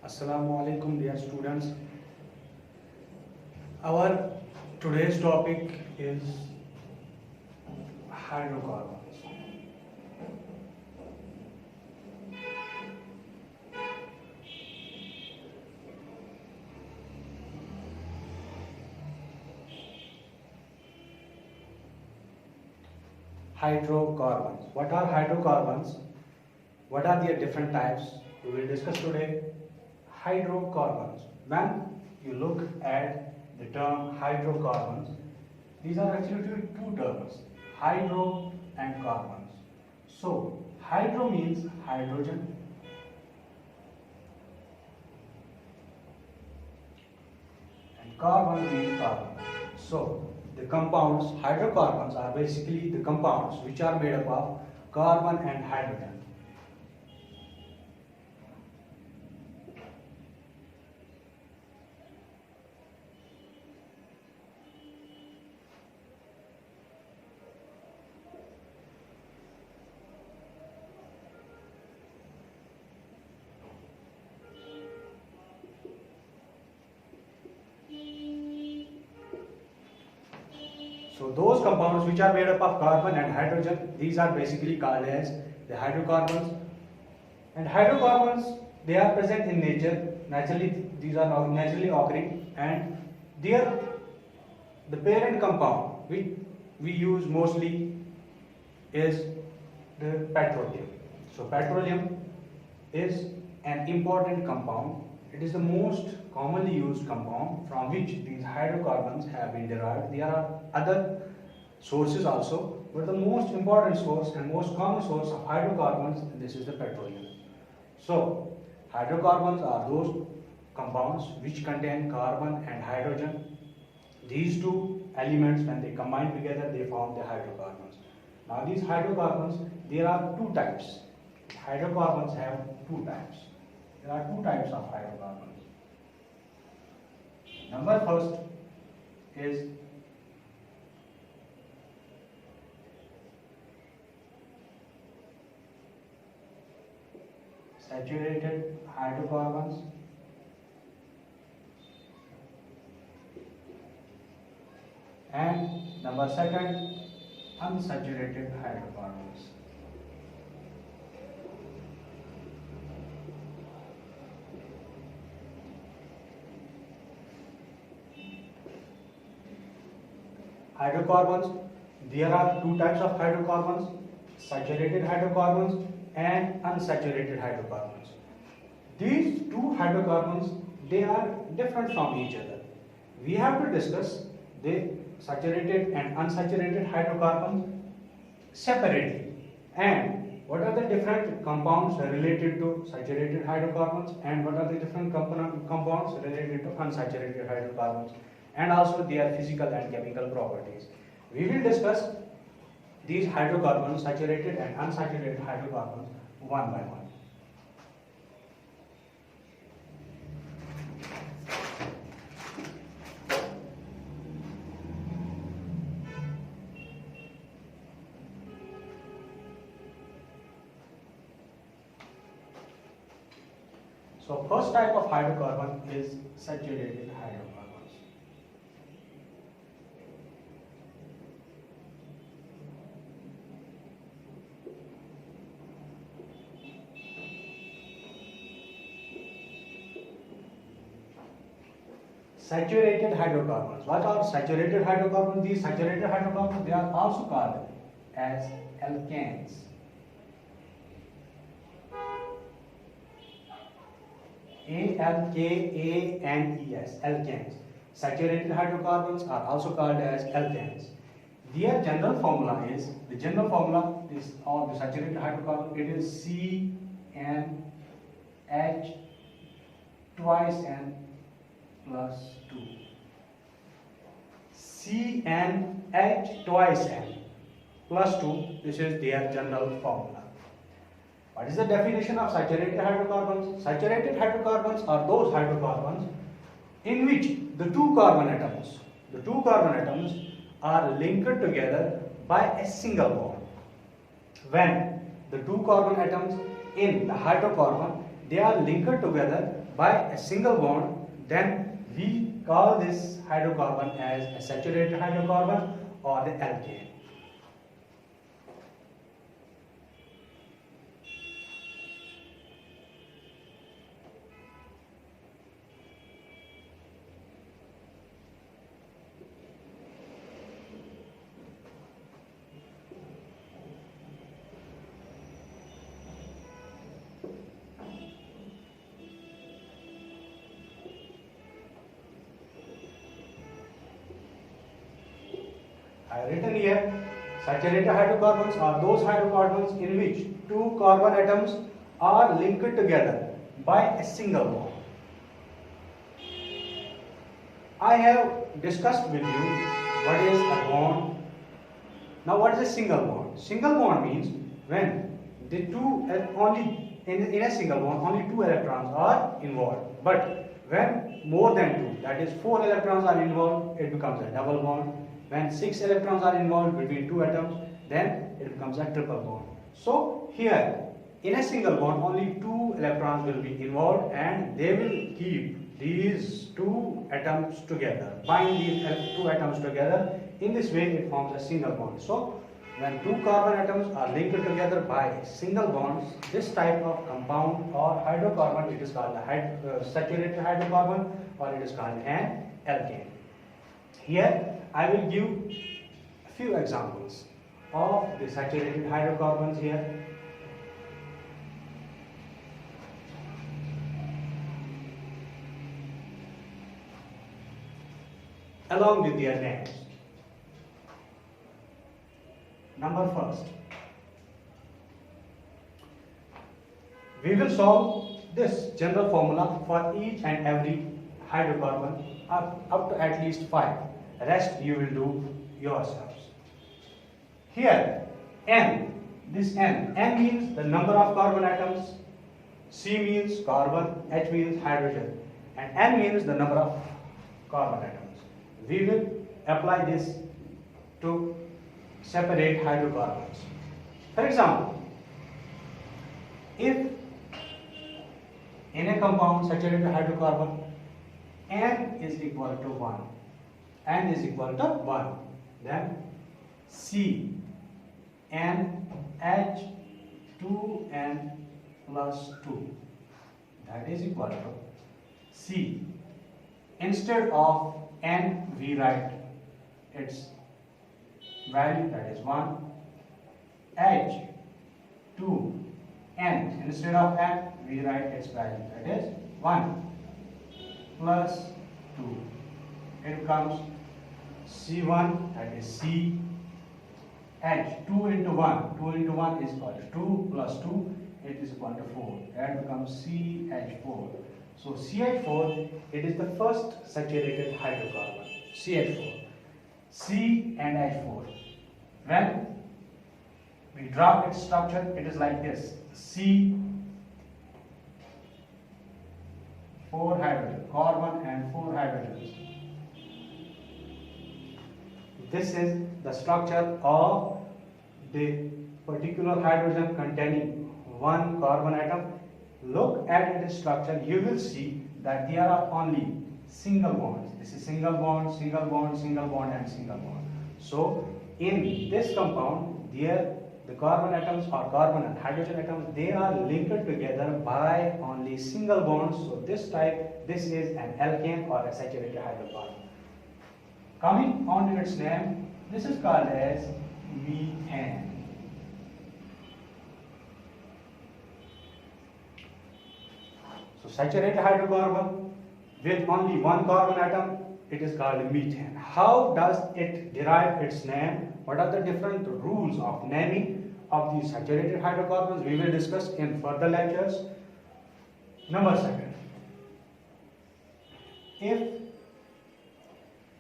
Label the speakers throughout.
Speaker 1: Assalamu alaikum, dear students. Our today's topic is hydrocarbons. Hydrocarbons. What are hydrocarbons? What are their different types? We will discuss today hydrocarbons. When you look at the term hydrocarbons, these are actually two terms, hydro and carbons. So, hydro means hydrogen, and carbon means carbon. So, the compounds, hydrocarbons are basically the compounds which are made up of carbon and hydrogen. So those compounds which are made up of carbon and hydrogen, these are basically called as the hydrocarbons. And hydrocarbons, they are present in nature. Naturally, these are naturally occurring, and their the parent compound which we use mostly is the petroleum. So petroleum is an important compound. It is the most commonly used compound from which these hydrocarbons have been derived. There are other sources also, but the most important source and most common source of hydrocarbons, this is the petroleum. So hydrocarbons are those compounds which contain carbon and hydrogen. These two elements, when they combine together, they form the hydrocarbons. Now these hydrocarbons, there are two types. Hydrocarbons have two types. There are two types of hydrocarbons. Number first is saturated hydrocarbons, and number second, unsaturated hydrocarbons. Hydrocarbons, there are two types of hydrocarbons, saturated hydrocarbons and unsaturated hydrocarbons. These two hydrocarbons, they are different from each other. We have to discuss the saturated and unsaturated hydrocarbons separately, and what are the different compounds related to saturated hydrocarbons and what are the different compounds related to unsaturated hydrocarbons, and also their physical and chemical properties. We will discuss these hydrocarbons, saturated and unsaturated hydrocarbons, one by one. So first type of hydrocarbon is saturated hydrocarbons. Saturated hydrocarbons. What are saturated hydrocarbons? These saturated hydrocarbons, they are also called as alkanes. ALKANES, alkanes. Saturated hydrocarbons are also called as alkanes. Their general formula is, of the saturated hydrocarbon, it is CNH twice N plus 2. CNH twice N plus 2, this is their general formula. What is the definition of saturated hydrocarbons? Saturated hydrocarbons are those hydrocarbons in which the two carbon atoms are linked together by a single bond. When the two carbon atoms in the hydrocarbon, they are linked together by a single bond, then we call this hydrocarbon as a saturated hydrocarbon or the alkane. I have written here, saturated hydrocarbons are those hydrocarbons in which two carbon atoms are linked together by a single bond. I have discussed with you what is a bond. Now what is a single bond? Single bond means when the two only in a single bond only two electrons are involved. But when more than two, that is 4 electrons are involved, it becomes a double bond. When 6 electrons are involved between two atoms, then it becomes a triple bond. So here, in a single bond, only 2 electrons will be involved and they will keep these two atoms together, bind these two atoms together. In this way, it forms a single bond. So when two carbon atoms are linked together by single bonds, this type of compound or hydrocarbon, it is called a saturated hydrocarbon or it is called an alkane. Here I will give a few examples of the saturated hydrocarbons here. Along with their names. Number first, we will solve this general formula for each and every hydrocarbon up to at least 5. Rest you will do yourselves. Here, N, this N means the number of carbon atoms, C means carbon, H means hydrogen, and N means the number of carbon atoms. We will apply this to separate hydrocarbons. For example, if in a compound saturated hydrocarbon N is equal to 1, N is equal to 1, then C N H 2N plus 2, that is equal to C. Instead of N, we write its value, that is 1. H 2 N, instead of N, we write its value, that is 1 plus 2. It becomes C1, that is C. H 2 into 1, 2 into 1 is equal to 2 plus 2, it is equal to 4. That becomes CH4. So CH4, it is the first saturated hydrocarbon, CH4. C and H4. When we draw its structure, it is like this. C, 4 hydrogen, carbon and 4 hydrogens. This is the structure of the particular hydrogen containing one carbon atom. Look at its structure, you will see that there are only single bonds. This is single bond, single bond, single bond and single bond. So in this compound, the carbon atoms or carbon and hydrogen atoms, they are linked together by only single bonds. So this is an alkane or a saturated hydrocarbon. Coming on to its name, this is called as methane. So saturated hydrocarbon with only one carbon atom, it is called methane. How does it derive its name? What are the different rules of naming of these saturated hydrocarbons? We will discuss in further lectures. Number second, if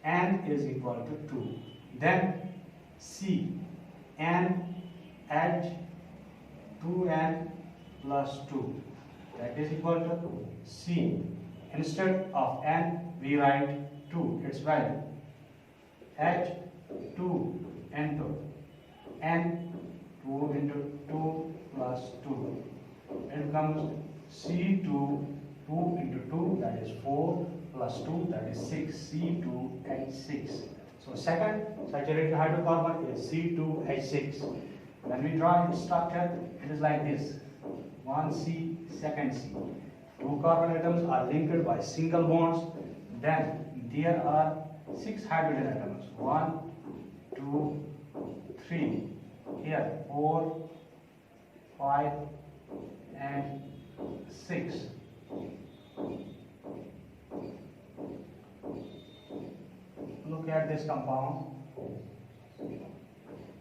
Speaker 1: N is equal to 2, then C N H 2N plus 2, that is equal to C. Instead of N, we write 2, its value. H 2 into N 2 into 2 plus 2. It becomes C2, 2 into 2, that is 4, plus 2, that is 6, C2H6. So second saturated hydrocarbon is C2H6. When we draw its structure, it is like this. One C, second C. Two carbon atoms are linked by single bonds. Then there are 6 hydrogen atoms. 1, 2, 3. Here 4, 5, and 6. Look at this compound.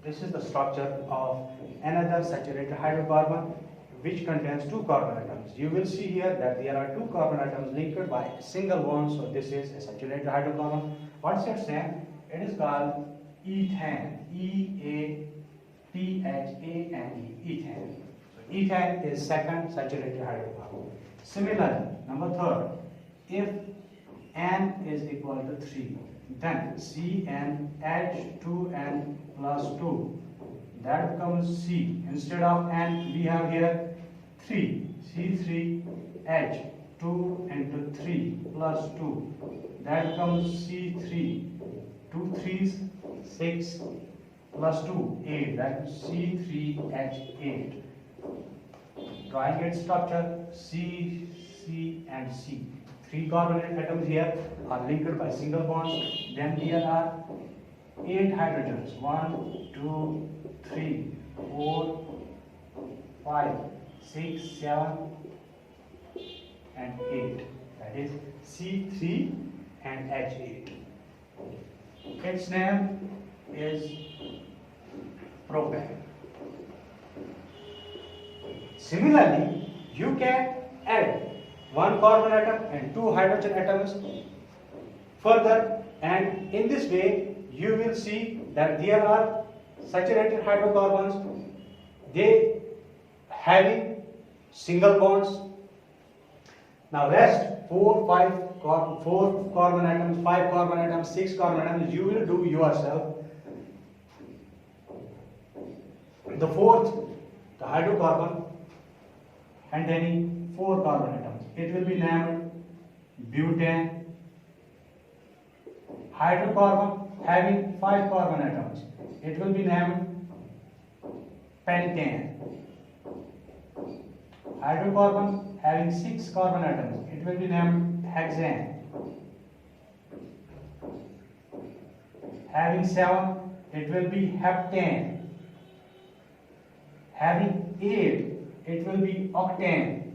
Speaker 1: This is the structure of another saturated hydrocarbon which contains 2 carbon atoms. You will see here that there are 2 carbon atoms linked by a single bond, so this is a saturated hydrocarbon. What's its name? It is called ethane. E-A-T-H-A-N-E, ethane. So ethane is second saturated hydrocarbon. Similarly, number third, if N is equal to 3, then CnH2n plus 2, that becomes C. Instead of N, we have here 3, C3H, 2 into 3 plus 2, that becomes C3, 2 3s, 6 plus 2, 8, that is C3H8. Drawing its structure, C, C and C. 3 carbon atoms here are linked by single bonds. Then here are 8 hydrogens. 1, 2, 3, 4, 5, 6, 7, and 8. That is C3 and H8. Its name is propane. Similarly, you can add 1 carbon atom and 2 hydrogen atoms further, and in this way you will see that there are saturated hydrocarbons, they having single bonds. Now rest 4 carbon atoms, 5 carbon atoms, 6 carbon atoms, you will do yourself. The fourth, the hydrocarbon containing 4 carbon atoms, it will be named butane. Hydrocarbon having 5 carbon atoms, it will be named pentane. Hydrocarbon having 6 carbon atoms, it will be named hexane. Having 7, it will be heptane. Having 8, it will be octane.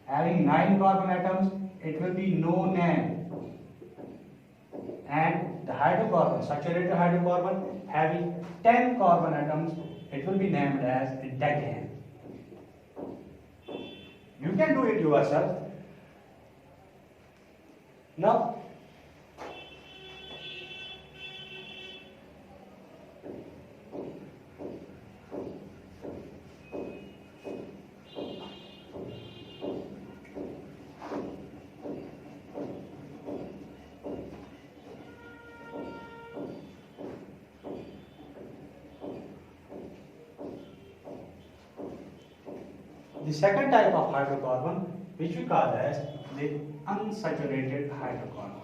Speaker 1: Having 9 carbon atoms, it will be nonane. And the hydrocarbon, saturated hydrocarbon having 10 carbon atoms, it will be named as decane. You can do it yourself. Now, the second type of hydrocarbon, which we call as the unsaturated hydrocarbon.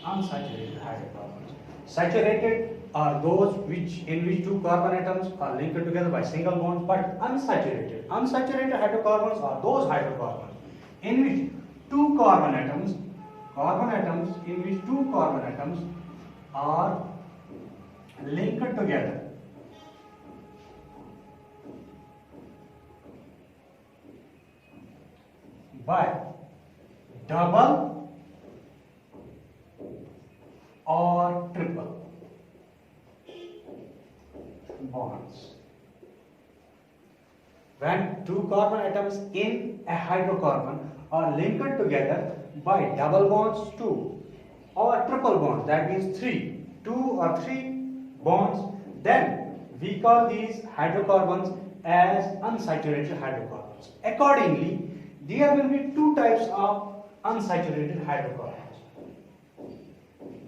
Speaker 1: Unsaturated hydrocarbons. Saturated are those in which 2 carbon atoms are linked together by single bonds, but unsaturated hydrocarbons are those hydrocarbons in which 2 carbon atoms in which 2 carbon atoms are linked together by double or triple bonds. When 2 carbon atoms in a hydrocarbon are linked together by double bonds 2 or triple bonds, that means 2 or 3 bonds, then we call these hydrocarbons as unsaturated hydrocarbons. Accordingly, there will be two types of unsaturated hydrocarbons.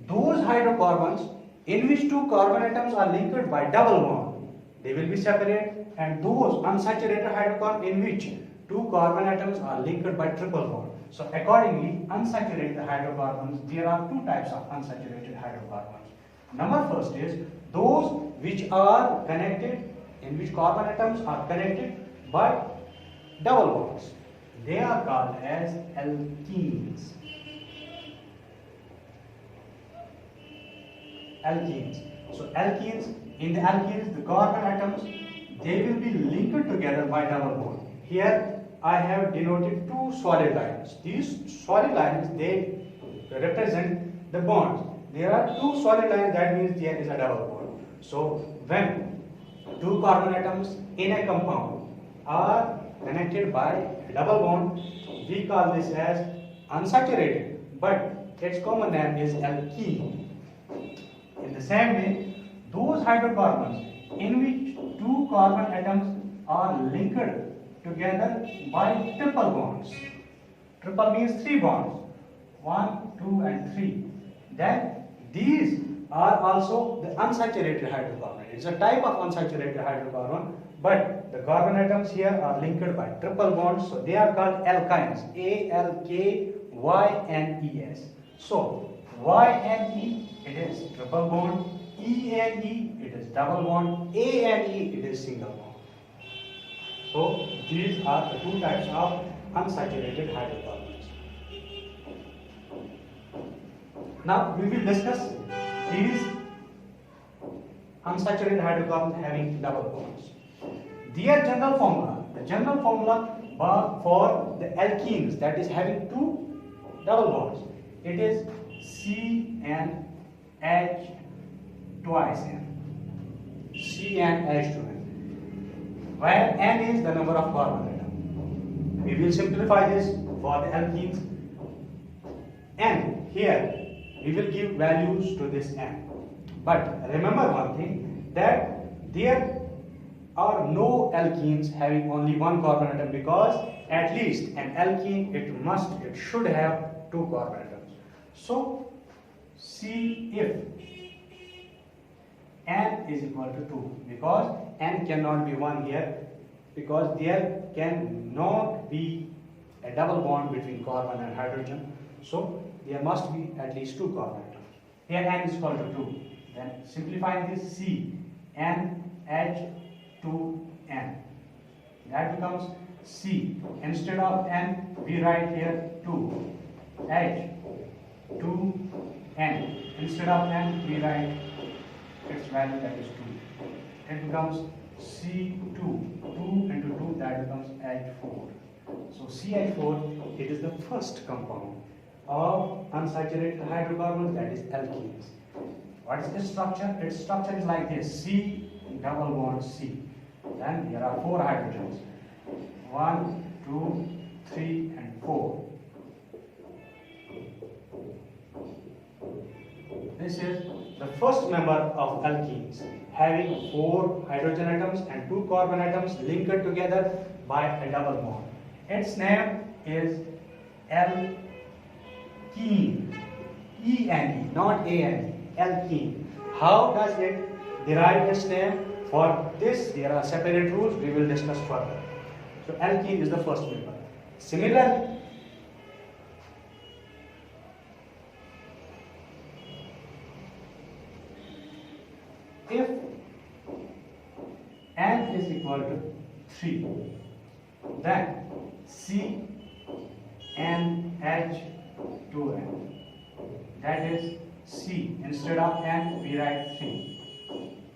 Speaker 1: Those hydrocarbons in which two carbon atoms are linked by double bond, they will be separate, and those unsaturated hydrocarbons in which two carbon atoms are linked by triple bond. So accordingly, unsaturated hydrocarbons, there are two types of unsaturated hydrocarbons. Number first is those which are connected, in which carbon atoms are connected by double bonds. They are called as alkenes. Alkenes. So alkenes, in the alkenes, the carbon atoms, they will be linked together by double bond. Here I have denoted two solid lines. These solid lines, they represent the bonds. There are two solid lines, that means there is a double bond. So when two carbon atoms in a compound are connected by a double bond, we call this as unsaturated, but its common name is alkene. In the same way, those hydrocarbons in which two carbon atoms are linked together by triple bonds. Triple means three bonds, 1, 2 and 3. Then these are also the unsaturated hydrocarbon. It's a type of unsaturated hydrocarbon, but the carbon atoms here are linked by triple bonds, so they are called alkynes. ALKYNES. So YNE, it is triple bond. ENE, it is double bond. ANE, it is single bond. So these are the two types of unsaturated hydrocarbons. Now we will discuss these unsaturated hydrocarbons having double bonds. Their general formula, the general formula for the alkenes, that is having two double bonds, it is CnH twice N. CnH2n, where N is the number of carbon atoms. We will simplify this for the alkenes. N, here we will give values to this N. But remember one thing, that there are no alkenes having only one carbon atom, because at least an alkene, it should have two carbon atoms. So see if N is equal to 2, because N cannot be 1 here, because there cannot be a double bond between carbon and hydrogen. So there must be at least two carbon atoms. Here N is equal to 2. Then simplifying this, C NH2N, that becomes C. Instead of N, we write here 2. H2N. Instead of N, we write its value, that is 2. It becomes C2. 2 into 2, that becomes H4. So CH4, it is the first compound of unsaturated hydrocarbons, that is alkenes. What is its structure? Its structure is like this: C double bond C. Then there are 4 hydrogens. 1, 2, 3 and 4. This is the first member of alkenes, having 4 hydrogen atoms and 2 carbon atoms linked together by a double bond. Its name is alkene. E-N-E, not A-N-E. Alkene. How does it derive its name? For this, there are separate rules we will discuss further. So alkene is the first member. Similarly, if N is equal to 3, then CnH2n, that is C. Instead of N, we write 3.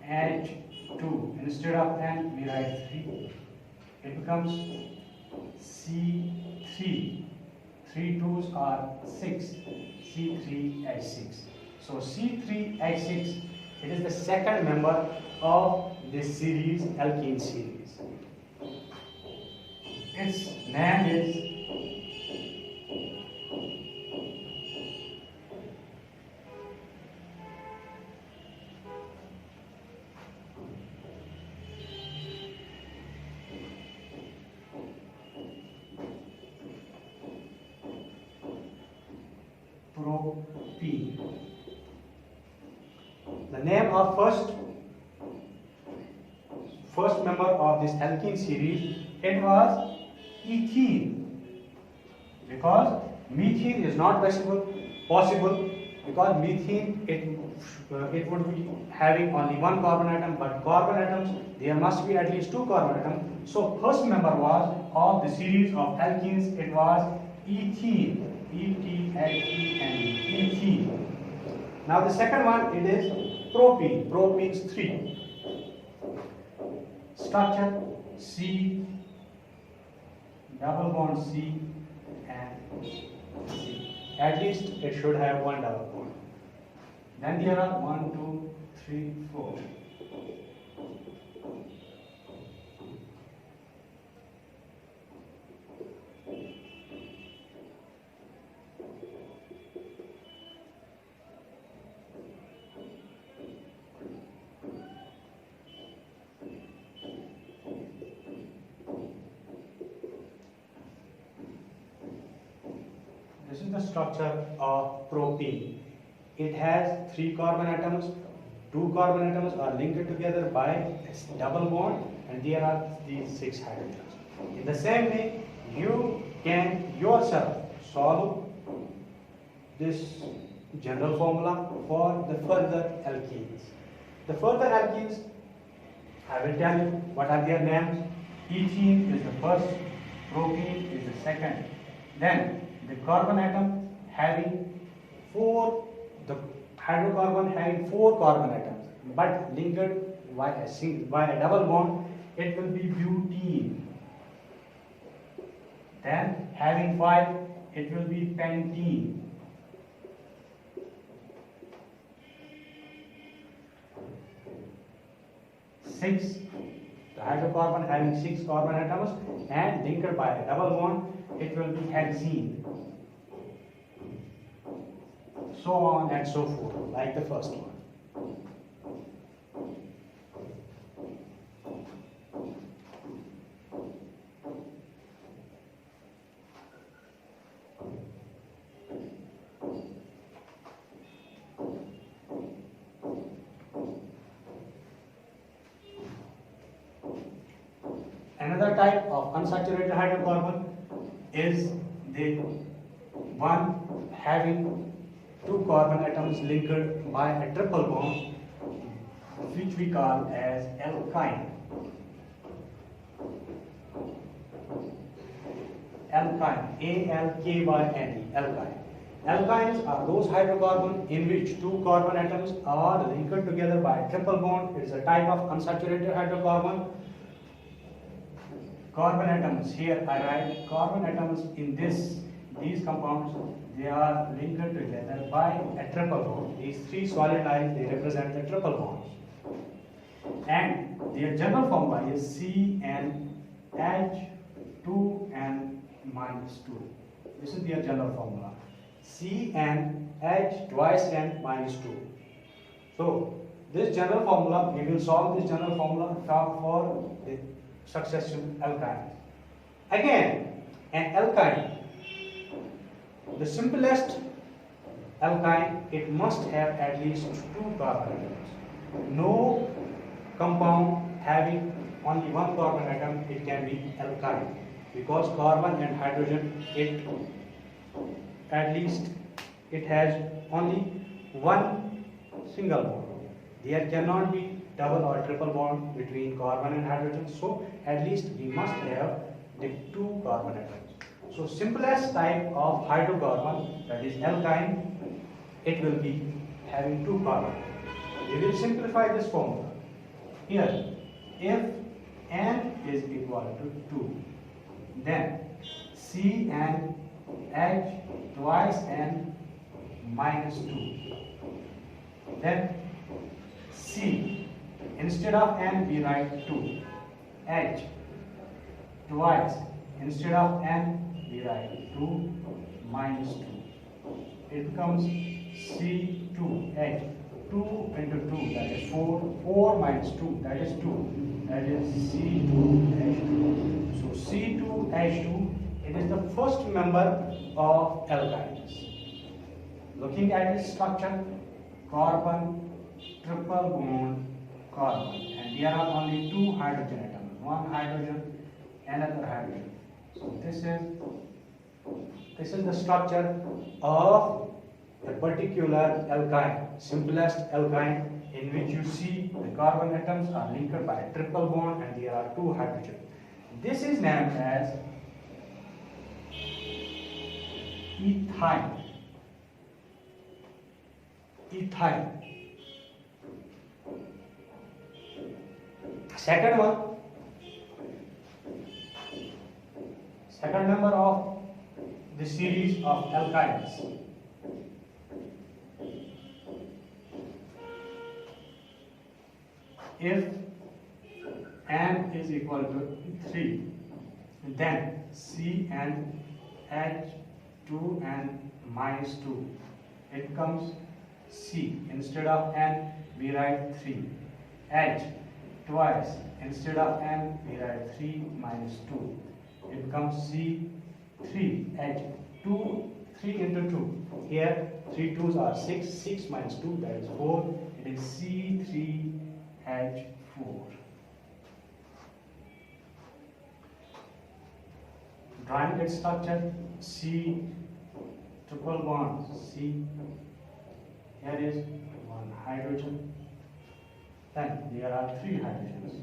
Speaker 1: H2, instead of N, we write 3. It becomes C3. 3 2s are 6. C3H6. So C3H6, it is the second member of this series, alkene series. Its name is propene. The name of first member of this alkene series, it was ethene, because methane is not possible because methane it would be having only one carbon atom, but carbon atoms there must be at least two carbon atoms. So first member was of the series of alkenes, it was ethene, E-T-H-E-N-E, ethene. Now the second one, it is propene. Propene is 3. Structure C, double bond C and C. At least it should have one double bond. Then there are 1, 2, 3, 4. This is the structure of propene. It has 3 carbon atoms. 2 carbon atoms are linked together by a double bond, and there are these 6 hydrogens. In the same way, you can yourself solve this general formula for the further alkenes. The further alkenes, I will tell you what are their names. Ethene is the first, propene is the second. Then the carbon atom having 4, the hydrocarbon having 4 carbon atoms, but linked by a double bond, it will be butene. Then having 5, it will be pentene. 6, the hydrocarbon having 6 carbon atoms and linked by a double bond, it will be hexene. So on and so forth, like the first one. Another type of unsaturated hydrocarbon is the one having 2 carbon atoms linked by a triple bond, which we call as alkyne. Alkyne, A-L-K-Y-N-E, alkyne. Alkynes are those hydrocarbons in which 2 carbon atoms are linked together by a triple bond. It is a type of unsaturated hydrocarbon. Carbon atoms, here I write carbon atoms in these compounds, they are linked together by a triple bond. These 3 solid lines, they represent the triple bonds. And their general formula is CnH2n minus 2. This is their general formula. CnH twice n minus 2. So this general formula, we will solve this general formula for the successive alkynes. Again, an alkyne, the simplest alkyne, it must have at least 2 carbon atoms. No compound having only 1 carbon atom, it can be alkyne, because carbon and hydrogen, it at least it has only 1 single bond. There cannot be double or triple bond between carbon and hydrogen, so at least we must have the 2 carbon atoms. So simplest type of hydrocarbon, that is alkyne, it will be having 2 carbon. We will simplify this formula. Here, if n is equal to 2, then CnH twice n minus 2. Then C, instead of n we write 2. H, twice, instead of n we write 2 minus 2. It becomes C2H. 2 into 2, that is 4. 4 minus 2, that is 2. That is C2H2. So C2H2, it is the first member of alkynes. Looking at its structure, carbon, triple bond, carbon, and there are only two hydrogen atoms, one hydrogen, another hydrogen. So this is the structure of a particular alkyne, simplest alkyne, in which you see the carbon atoms are linked by a triple bond and there are two hydrogen. This is named as ethyl. Ethyl. Second member of the series of alkynes. If N is equal to 3, then CnH2 and minus 2. It becomes C. Instead of N, we write 3. H twice. Instead of N, we write 3 minus 2. It becomes C3H. 3 into 2. Here, 3 2s are 6. 6 minus 2, that is 4. It is C3H4. Drawing its structure, C triple bond, C. Here is one hydrogen. Then there are three hydrogens.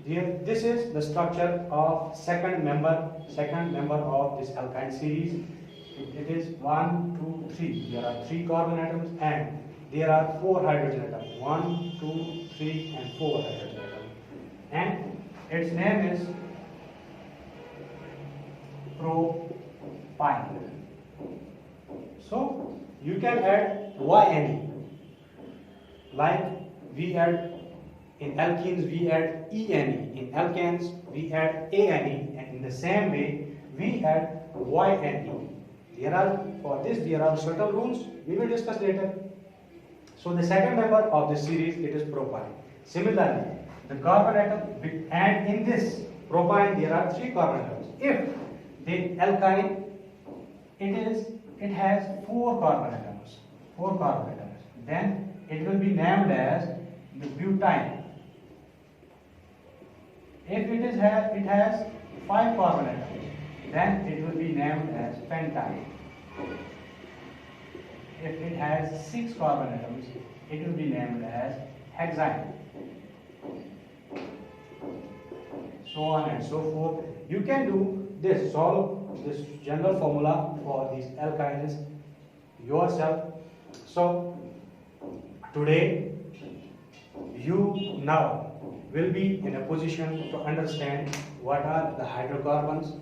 Speaker 1: Here, this is the structure of second member of this alkyne series. It is 1, 2, 3. There are 3 carbon atoms and there are 4 hydrogen atoms. 1, 2, 3 and 4 hydrogen atoms. And its name is propyne. So you can add YNE. Like we add in alkenes, we add ENE. In alkanes, we add ANE. And in the same way, we add YNE. For this, there are certain rules. We will discuss later. So the second member of the series, it is propyne. Similarly, the carbon atom, and in this propyne, there are 3 carbon atoms. If the alkyne, it has 4 carbon atoms. Then it will be named as the butyne. If it has 5 carbon atoms, then it will be named as pentyne. If it has 6 carbon atoms, it will be named as hexyne. So on and so forth. You can do this, solve this general formula for these alkynes yourself. So today you now will be in a position to understand what are the hydrocarbons,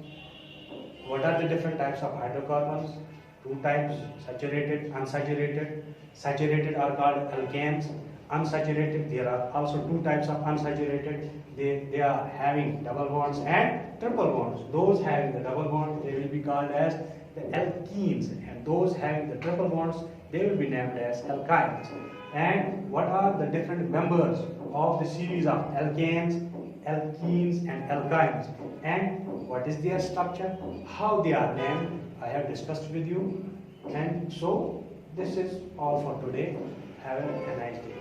Speaker 1: what are the different types of hydrocarbons. 2 types, saturated, unsaturated. Saturated are called alkanes. Unsaturated, there are also 2 types of unsaturated. They are having double bonds and triple bonds. Those having the double bond, they will be called as the alkenes, and those having the triple bonds, they will be named as alkynes. And what are the different members of the series of alkanes, alkenes and alkynes, and what is their structure, how they are named, I have discussed with you. And so this is all for today. Have a nice day.